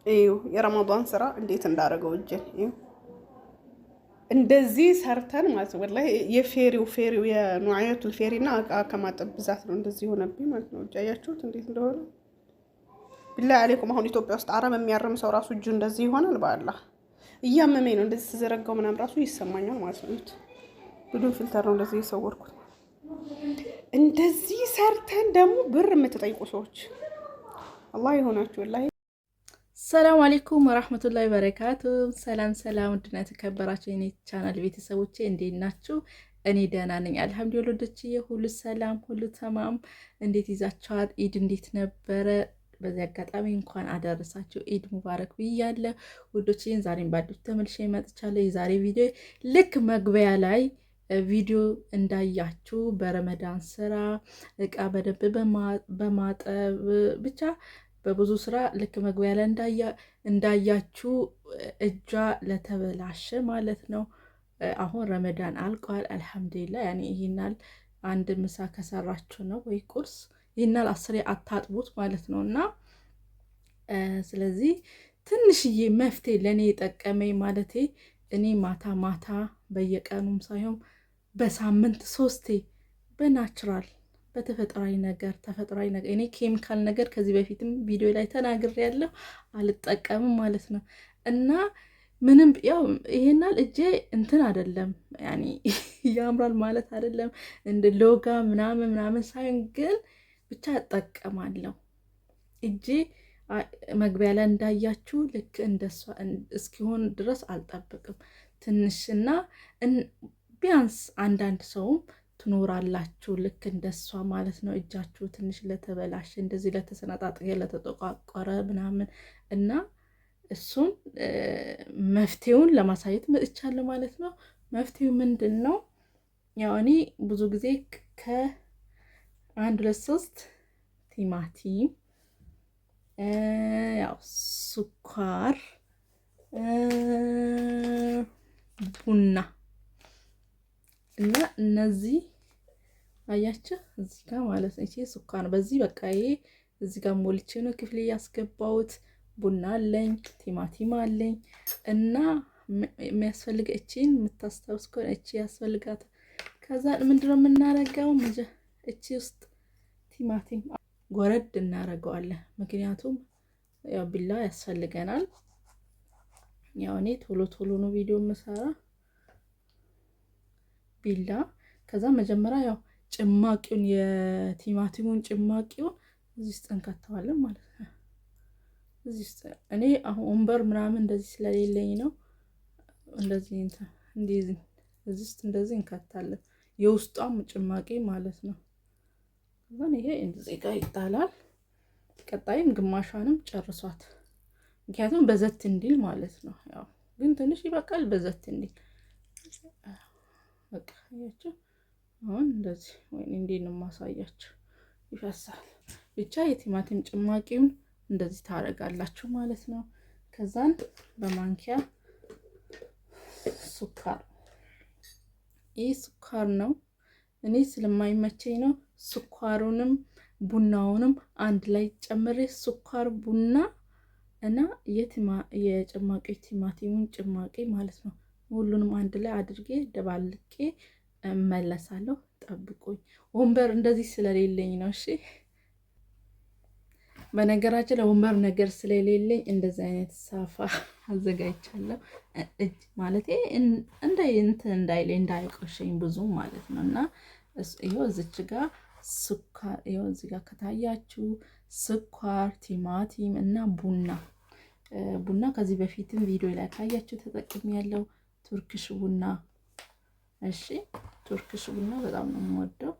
እዩ የረመዳን ስራ እንዴት እንዳደረገው እጄን እዩ። እንደዚህ ሰርተን ማለት ነው። ወላሂ የፌሪው የኑዓየቱል ፌሪና እቃ ከማጠብ ብዛት ነው እንደዚህ ሆነብኝ ማለት ነው። እጅ አያችሁት እንዴት እንደሆነ። ቢላሂ አለይኩም አሁን ኢትዮጵያ ውስጥ አረም የሚያርም ሰው ራሱ እጁ እንደዚህ ይሆናል። በአላህ እያመመኝ ነው እንደዚህ ስዘረጋው ምናምን ራሱ ይሰማኛል ማለት ነው። ብዱን ፊልተር ነው እንደዚህ የሰወርኩት። እንደዚህ ሰርተን ደግሞ ብር የምትጠይቁ ሰዎች አላህ ይሆናችሁ ወላሂ። ሰላም አለይኩም ወራህመቱላሂ ወበረካቱ። ሰላም ሰላም፣ ውድና የተከበራችሁ የኔ ቻናል ቤተሰቦቼ እንዴት ናችሁ? እኔ ደህና ነኝ አልሐምዱሊላህ። ወዶችዬ ሁሉ ሰላም ሁሉ ተማም። እንዴት ይዛችኋል? ኢድ እንዴት ነበረ? በዚህ አጋጣሚ እንኳን አደረሳችሁ ኢድ ሙባረክ ብያለሁ ውዶችዬ። ዛሬም ባዲስ ተመልሼ መጥቻለሁ። የዛሬ ቪዲዮ ልክ መግቢያ ላይ ቪዲዮ እንዳያችሁ በረመዳን ስራ እቃ በደንብ በማጠብ ብቻ በብዙ ስራ ልክ መግቢያ ላይ እንዳያችሁ እጇ ለተበላሸ ማለት ነው። አሁን ረመዳን አልቋል አልሐምዱሊላህ። ያኔ ይሄናል አንድ ምሳ ከሰራችሁ ነው ወይ ቁርስ ይሄናል አስሬ አታጥቡት ማለት ነው። እና ስለዚህ ትንሽዬ መፍትሄ ለእኔ የጠቀመኝ ማለቴ እኔ ማታ ማታ በየቀኑም ሳይሆን በሳምንት 3 በናቹራል በተፈጥሯዊ ነገር እኔ ኬሚካል ነገር ከዚህ በፊትም ቪዲዮ ላይ ተናግሬያለሁ፣ አልጠቀምም ማለት ነው። እና ምንም ያው ይሄናል እጄ እንትን አይደለም ያኔ ያምራል ማለት አይደለም እንደ ሎጋ ምናምን ሳይሆን ግን ብቻ እጠቀማለሁ። እጄ መግቢያ ላይ እንዳያችሁ ልክ እንደሷ እስኪሆን ድረስ አልጠብቅም። ትንሽና ቢያንስ አንዳንድ ሰውም ትኖራላችሁ ልክ እንደሷ ማለት ነው። እጃችሁ ትንሽ ለተበላሸ እንደዚህ ለተሰነጣጠቀ ለተጠቋቆረ ምናምን እና እሱን መፍትሄውን ለማሳየት መጥቻለሁ ማለት ነው። መፍትሄው ምንድን ነው? ያው እኔ ብዙ ጊዜ ከ1 2 3 ቲማቲም ያው ስኳር ቡና እና እነዚህ አያችሁ እዚህ ጋር ማለት ነው። እቺ ስኳር ነው። በዚህ በቃ ይሄ እዚህ ጋር ሞልቼ ነው ክፍሌ ያስገባሁት። ቡና አለኝ፣ ቲማቲም አለኝ እና የሚያስፈልግ እቺን የምታስታውስ ከሆነ እቺ ያስፈልጋት። ከዛ ምንድነው የምናረጋው? እቺ ውስጥ ቲማቲም ጎረድ እናረገዋለን። ምክንያቱም ያው ቢላ ያስፈልገናል። ያው እኔ ቶሎ ነው ቪዲዮ የምሰራ ቢላ። ከዛ መጀመሪያ ያው ጭማቂውን የቲማቲሙን ጭማቂውን እዚህ ውስጥ እንከተዋለን ማለት ነው። እዚህ ውስጥ እኔ አሁን ወንበር ምናምን እንደዚህ ስለሌለኝ ነው እንደዚህ እዚህ ውስጥ እንደዚህ እንከታለን። የውስጧም ጭማቂ ማለት ነው። ከዛን ይሄ እንደዚህ ጋር ይጣላል። ቀጣይም ግማሿንም ጨርሷት፣ ምክንያቱም በዘት እንዲል ማለት ነው። ያው ግን ትንሽ ይበቃል በዘት እንዲል በቃ ያያችሁ። አሁን እንደዚህ ወይ እንዴት ነው ማሳያችሁ? ይፈሳል ብቻ የቲማቲም ጭማቂውን እንደዚህ ታረጋላችሁ ማለት ነው። ከዛን በማንኪያ ሱካር፣ ይህ ሱካር ነው። እኔ ስለማይመቸኝ ነው ሱካሩንም ቡናውንም አንድ ላይ ጨምሬ ሱካር ቡና እና የጭማቂ ቲማቲሙን ጭማቂ ማለት ነው ሁሉንም አንድ ላይ አድርጌ ደባልቄ እመለሳለሁ። ጠብቁኝ። ወንበር እንደዚህ ስለሌለኝ ነው። እሺ በነገራችን ላይ ወንበር ነገር ስለሌለኝ እንደዚህ አይነት ሳፋ አዘጋጅቻለሁ። እጅ ማለት እንዳይቆሸኝ ብዙ ማለት ነው። እና ይሄው እዚች ጋር ስኳር፣ ይሄው እዚህ ጋር ከታያችሁ ስኳር፣ ቲማቲም እና ቡና ከዚህ በፊትም ቪዲዮ ላይ ካያችሁ ተጠቅሜያለሁ። ቱርክሽ ቡና። እሺ ቱርክሽ ቡና በጣም ነው የምወደው።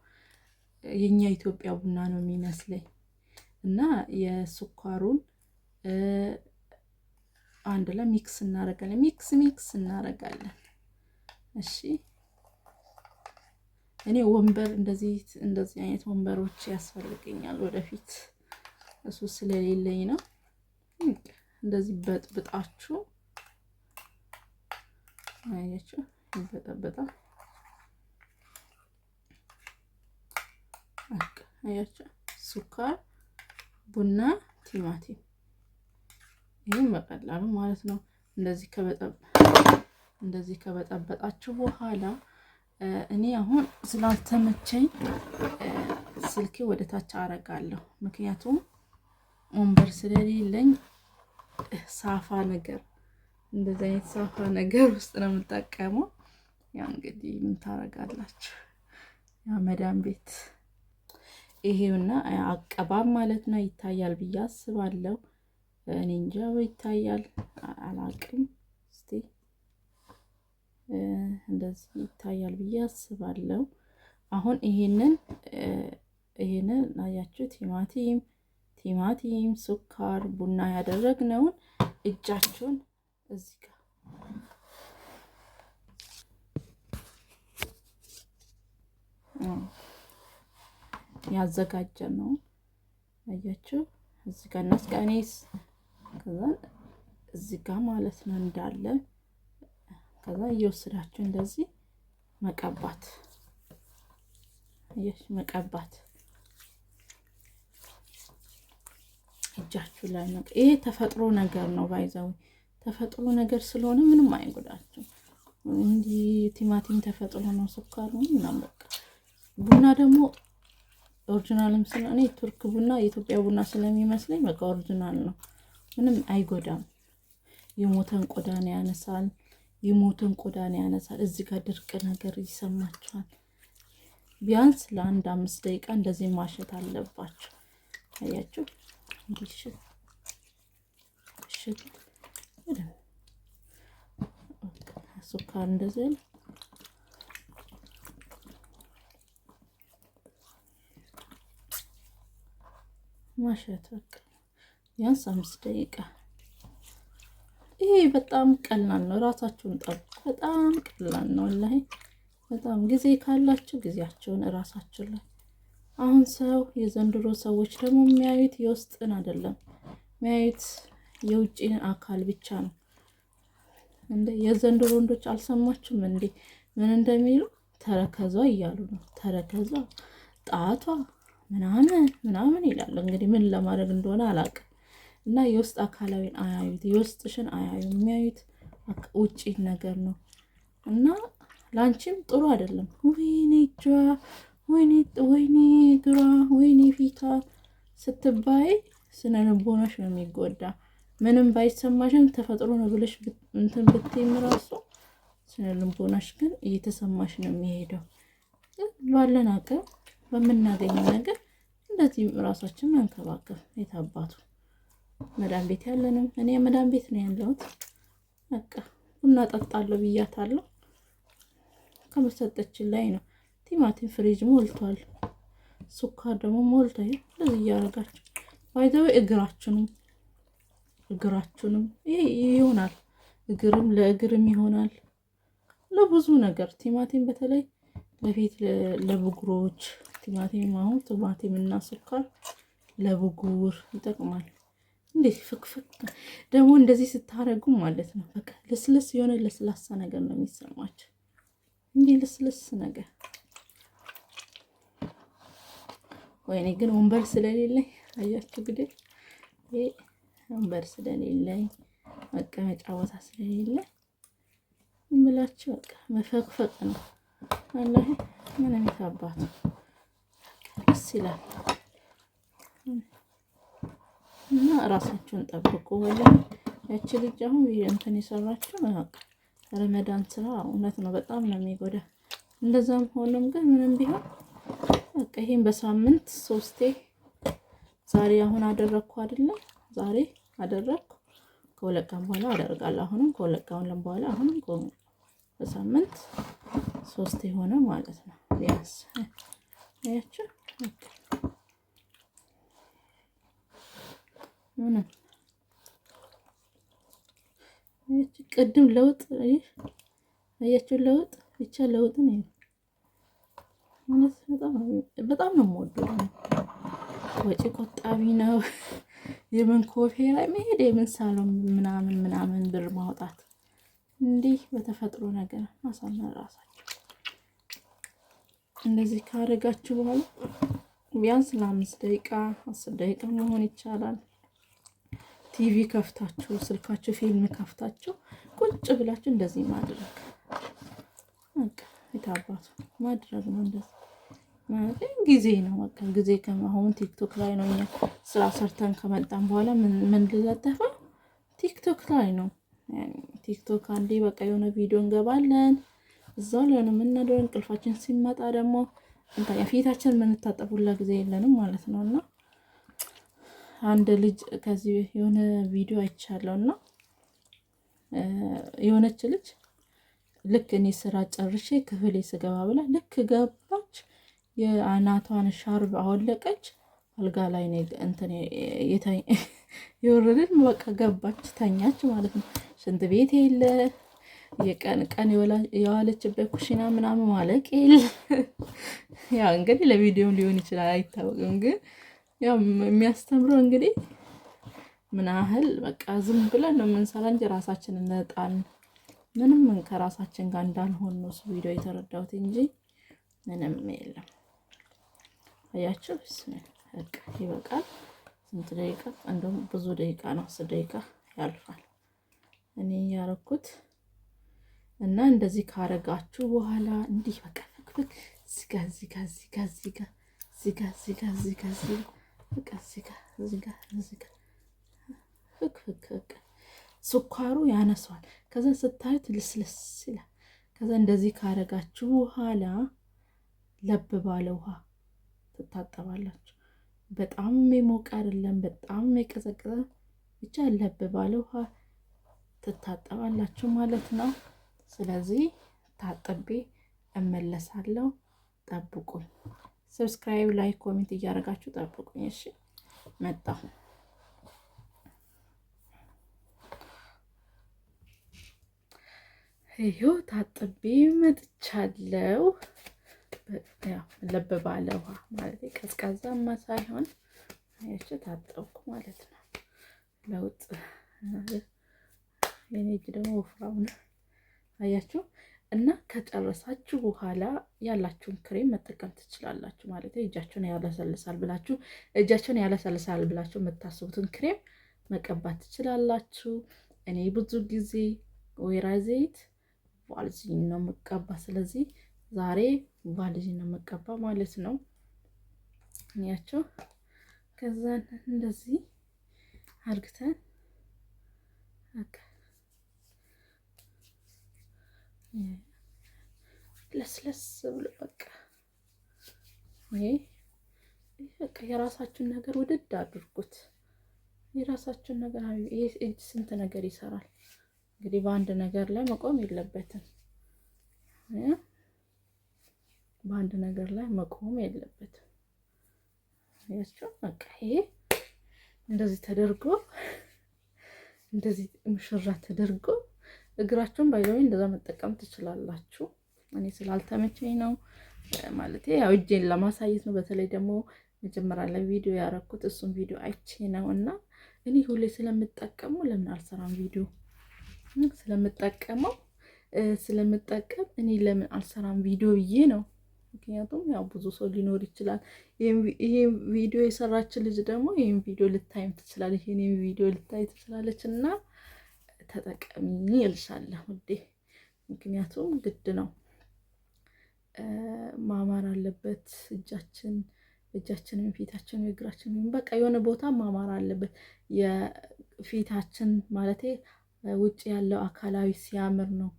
የኛ ኢትዮጵያ ቡና ነው የሚመስለኝ። እና የስኳሩን አንድ ላይ ሚክስ እናረጋለን። ሚክስ እናረጋለን። እሺ እኔ ወንበር እንደዚህ አይነት ወንበሮች ያስፈልገኛል ወደፊት። እሱ ስለሌለኝ ነው። እንደዚህ በጥብጣችሁ አያችሁ፣ ይበጠበጣል። አያችሁ፣ ስኳር፣ ቡና፣ ቲማቲም ይህም በቀላሉ ማለት ነው። እንደዚህ ከበጠበጣችሁ በኋላ እኔ አሁን ስላልተመቸኝ ስልኬ ወደ ታች አረጋለሁ። ምክንያቱም ወንበር ስለሌለኝ ሳፋ ነገር እንደዚህ አይነት ሳፋ ነገር ውስጥ ነው የምጠቀመው። ያ እንግዲህ ምን ታረጋላችሁ? ያ መዳም ቤት ይሄውና አቀባብ ማለት ነው። ይታያል ብዬ አስባለሁ። እኔ እንጃ ይታያል አላቅም። እስቲ እንደዚህ ይታያል ብዬ አስባለሁ። አሁን ይሄንን አያችሁ፣ ቲማቲም፣ ሱካር፣ ቡና ያደረግነውን እጃችሁን እዚህ ጋር ያዘጋጀነው አያችሁ፣ እዚህ ጋር እናስቀኔስ ከዛ እዚህ ጋር ማለት ነው እንዳለ ከዛ እየወሰዳችሁ እንደዚህ መቀባት መቀባት እጃችሁ ላይ ነው። ይሄ ተፈጥሮ ነገር ነው። ባይዛው ተፈጥሮ ነገር ስለሆነ ምንም አይጎዳችሁ። እንዲህ ቲማቲም ተፈጥሮ ነው፣ ስኳር ነው ምናምን በቃ። ቡና ደግሞ ኦሪጂናልም ስለሆነ ቱርክ ቡና የኢትዮጵያ ቡና ስለሚመስለኝ በቃ ኦሪጂናል ነው፣ ምንም አይጎዳም። የሞተን ቆዳን ያነሳል፣ እዚህ ጋር ድርቅ ነገር ይሰማችኋል። ቢያንስ ለአንድ 5 ደቂቃ እንደዚህ ማሸት አለባችሁ። አያችሁ እንዲሽት ሱካር እንደዚህ ማሸት በቃ ቢያንስ 5 ደቂቃ። ይሄ በጣም ቀላል ነው። ራሳችሁን ጠብቁ። በጣም ቀላል ነው ወላሂ። በጣም ጊዜ ካላችሁ ጊዜያችሁን ራሳችሁ ላይ። አሁን የዘንድሮ ሰዎች ደግሞ የሚያዩት የውስጥን አይደለም የሚያዩት የውጭን አካል ብቻ ነው። እንደ የዘንድሮ ወንዶች አልሰማችሁም እንዴ ምን እንደሚሉ? ተረከዟ እያሉ ነው። ተረከዟ፣ ጣቷ ምናምን ይላሉ። እንግዲህ ምን ለማድረግ እንደሆነ አላውቅም። እና የውስጥ አካላዊን አያዩት፣ የውስጥሽን አያዩ። የሚያዩት ውጪ ነገር ነው። እና ላንቺም ጥሩ አይደለም። ወይኔ እጇ፣ ወይኔ እግሯ፣ ወይኔ ፊቷ ስትባይ ስነ ልቦናሽ ነው የሚጎዳ። ምንም ባይሰማሽም ተፈጥሮ ነው ብለሽ እንትን ብትይም ራሱ ስነ ልቦናሽ ግን እየተሰማሽ ነው የሚሄደው። ባለን አቅም በምናገኘው ነገር እንደዚህ ራሳችን መንከባከብ። የታባቱ መዳም ቤት ያለንም እኔ መዳም ቤት ነው ያለሁት። በቃ ቡና ጠጣለሁ ብያታለሁ። ከመሰጠችን ላይ ነው። ቲማቲም ፍሪጅ ሞልቷል፣ ሱካር ደግሞ ሞልቷል። እንደዚህ እያደረጋችሁ ባይዘው እግራችሁንም ይሄ ይሆናል። እግርም ለእግርም ይሆናል ለብዙ ነገር። ቲማቲም በተለይ ለፊት ለብጉሮች ቲማቲም እና ሱካር ለብጉር ይጠቅማል። እንዴ ፍክፍክ ደግሞ እንደዚህ ስታረጉ ማለት ነው በቃ ልስልስ የሆነ ለስላሳ ነገር ነው የሚሰማችሁ። እንዲህ ልስልስ ነገር። ወይኔ ግን ወንበር ስለሌለኝ አያችሁ ግዴ ይሄ ወንበር ስለሌለኝ መቀመጫ ቦታ ስለሌለኝ እምላችሁ በቃ መፈቅፈቅ ነው ወላሂ። ምንም ይታባቱ ደስ ይላል። እና ራሳችሁን ጠብቁ። ወላሂ ያቺ ልጅ አሁን እንትን የሰራችሁ ረመዳን ስራ እውነት ነው በጣም ነው የሚጎዳ። እንደዛም ሆኖም ግን ምንም ቢሆን በቃ ይሄን በሳምንት 3 ዛሬ አሁን አደረግኩ አይደለም፣ ዛሬ አደረግኩ፣ ከሁለት ቀን በኋላ አደርጋለሁ። አሁንም ከሁለት ቀን በኋላ አሁንም በሳምንት 3 ሆነ ማለት ነው ቢያንስ። አያችሁ ምንም ቅድም ለውጥ አያችሁ፣ ለውጥ ብቻ ለውጥ ነው ማለት በጣም ነው የምወደው። ወጪ ቆጣቢ ነው። የምን ኮፌ ላይ መሄድ የምን ሳሎን ምናምን ብር ማውጣት፣ እንዲህ በተፈጥሮ ነገር ማሳመር ራሳችሁ። እንደዚህ ካደረጋችሁ በኋላ ቢያንስ ለ5 ደቂቃ 10 ደቂቃ መሆን ይቻላል። ቲቪ ከፍታችሁ ስልካችሁ ፊልም ከፍታችሁ ቁጭ ብላችሁ እንደዚህ ማድረግ በቃ የታባቱ ማድረግ ነው። እንደዚህ ማለት ጊዜ ነው። በቃ ጊዜ ከመሆን ቲክቶክ ላይ ነው። እኛ ስራ ሰርተን ከመጣን በኋላ ምን ልለጠፈው ቲክቶክ ላይ ነው። ቲክቶክ አንዴ በቃ የሆነ ቪዲዮ እንገባለን እዛው ላይ ነው የምናደርገው። እንቅልፋችን ሲመጣ ደግሞ ፊታችን የምንታጠቡላ ጊዜ የለንም ማለት ነው። እና አንድ ልጅ ከዚህ የሆነ ቪዲዮ አይቻለሁ እና የሆነች ልጅ ልክ እኔ ስራ ጨርሼ ክፍሌ ስገባ ብላ ልክ ገባች፣ የአናቷን ሻርብ አወለቀች፣ አልጋ ላይ ነው እንትን የወረደች በቃ ገባች፣ ተኛች ማለት ነው። ሽንት ቤት የለ፣ የቀን የዋለችበት ኩሽና ምናምን ማለቅ የለ። ያው እንግዲህ ለቪዲዮም ሊሆን ይችላል አይታወቅም። ግን ያው የሚያስተምረው እንግዲህ ምን ያህል በቃ ዝም ብለን ነው የምንሰራ እንጂ ራሳችንን ነጣን ምንም ከራሳችን ጋር እንዳልሆን ነው እሱ ቪዲዮ የተረዳሁት እንጂ ምንም የለም። አያችሁ በቃ ይበቃል። ስንት ደቂቃ? እንደውም ብዙ ደቂቃ ነው፣ 10 ደቂቃ ያልፋል እኔ ያረኩት። እና እንደዚህ ካረጋችሁ በኋላ እንዲህ በቃ ፍክፍክ እዚጋ ፍክፍክ ስኳሩ ያነሷል። ከዛ ስታዩት ልስልስ ይላል። ከዛ እንደዚህ ካረጋችሁ በኋላ ለብ ባለ ውሃ ትታጠባላችሁ። በጣም የሞቀ አይደለም፣ በጣም የቀዘቀዘ ብቻ ለብ ባለ ውሃ ትታጠባላችሁ ማለት ነው። ስለዚህ ታጥቤ እመለሳለሁ። ጠብቁኝ። ሰብስክራይብ፣ ላይክ፣ ኮሜንት እያደረጋችሁ ጠብቁኝ። እሺ መጣሁ። ይሄው ታጥቤ መጥቻለሁ። ያው ለብ ባለ ውሃ ማለት ቀዝቃዛማ ሳይሆን አያችሁ ታጠብኩ ማለት ነው። ለውጥ የኔ እጅ ደግሞ ወፍራም ነው አያችሁ። እና ከጨረሳችሁ በኋላ ያላችሁን ክሬም መጠቀም ትችላላችሁ ማለት ነው። እጃችሁን ያለሰልሳል ብላችሁ የምታስቡትን ክሬም መቀባት ትችላላችሁ። እኔ ብዙ ጊዜ ወይራ ዘይት ቫልዚን ነው መቀባ። ስለዚህ ዛሬ ቫልዚን ነው መቀባ ማለት ነው። ያቸው ከዛ እንደዚህ አርግተን ለስለስ ብሎ በቃ በቃ የራሳችሁን ነገር ውድድ አድርጉት። የራሳችሁን ነገር ይሄ እጅ ስንት ነገር ይሰራል። እንግዲህ በአንድ ነገር ላይ መቆም የለበትም። በአንድ ነገር ላይ መቆም የለበትም። ያቸው በቃ ይሄ እንደዚህ ተደርጎ እንደዚህ ሙሽራ ተደርጎ እግራችሁን ባይዘው እንደዛ መጠቀም ትችላላችሁ። እኔ ስላልተመቸኝ ነው ማለት ያው እጄን ለማሳየት ነው። በተለይ ደግሞ መጀመሪያ ላይ ቪዲዮ ያረኩት እሱን ቪዲዮ አይቼ ነው እና እኔ ሁሌ ስለምጠቀሙ ለምን አልሰራም ቪዲዮ ስለምጠቀም እኔ ለምን አልሰራም ቪዲዮ ብዬ ነው። ምክንያቱም ያው ብዙ ሰው ሊኖር ይችላል። ይሄ ቪዲዮ የሰራችን ልጅ ደግሞ ይሄን ቪዲዮ ልታይም ትችላለች፣ ይሄን ቪዲዮ ልታይ ትችላለች እና ተጠቀሚ እልሻለሁ ውዴ። ምክንያቱም ግድ ነው ማማር አለበት እጃችንን፣ ፊታችንን፣ እግራችንን በቃ የሆነ ቦታ ማማር አለበት። የፊታችን ማለቴ ውጭ ያለው አካላዊ ሲያምር ነው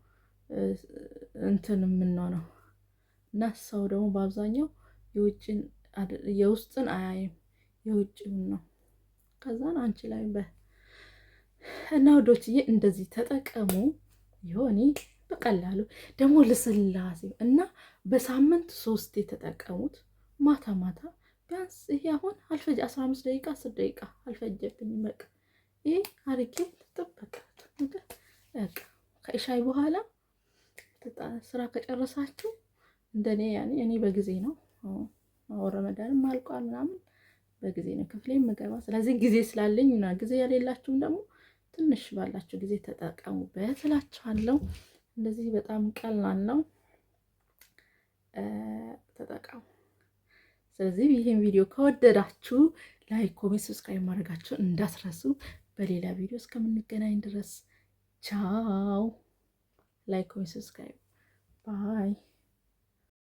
እንትን የምንሆነው እና ሰው ደግሞ በአብዛኛው የውስጥን አያይም የውጭውን ነው። ከዛን አንቺ ላይ እና ወዶችዬ እንደዚህ ተጠቀሙ። ይሆኔ በቀላሉ ደግሞ ልስላሴ እና በሳምንት 3 የተጠቀሙት ማታ ማታ ቢያንስ ይሄ አሁን 15 ደቂቃ 10 ደቂቃ አልፈጀብኝም። በቃ ይሄ አርጌ ተጠበቀ ከሻይ በኋላ ስራ ከጨረሳችሁ እንደኔ እኔ በጊዜ ነው ረመዳንም አልቋል ምናምን በጊዜ ነው ክፍሌ የምገባ። ስለዚህ ጊዜ ስላለኝ እና ጊዜ የሌላችሁም ደግሞ ትንሽ ባላችሁ ጊዜ ተጠቀሙበት እላችኋለሁ። እንደዚህ በጣም ቀላል ነው፣ ተጠቀሙ። ስለዚህ ይሄን ቪዲዮ ከወደዳችሁ ላይክ፣ ኮሜንት፣ ሰብስክራይብ ማድረጋችሁን እንዳትረሱ። በሌላ ቪዲዮ እስከምንገናኝ ድረስ ቻው። ላይክ ወይ ሰብስክራይብ ባይ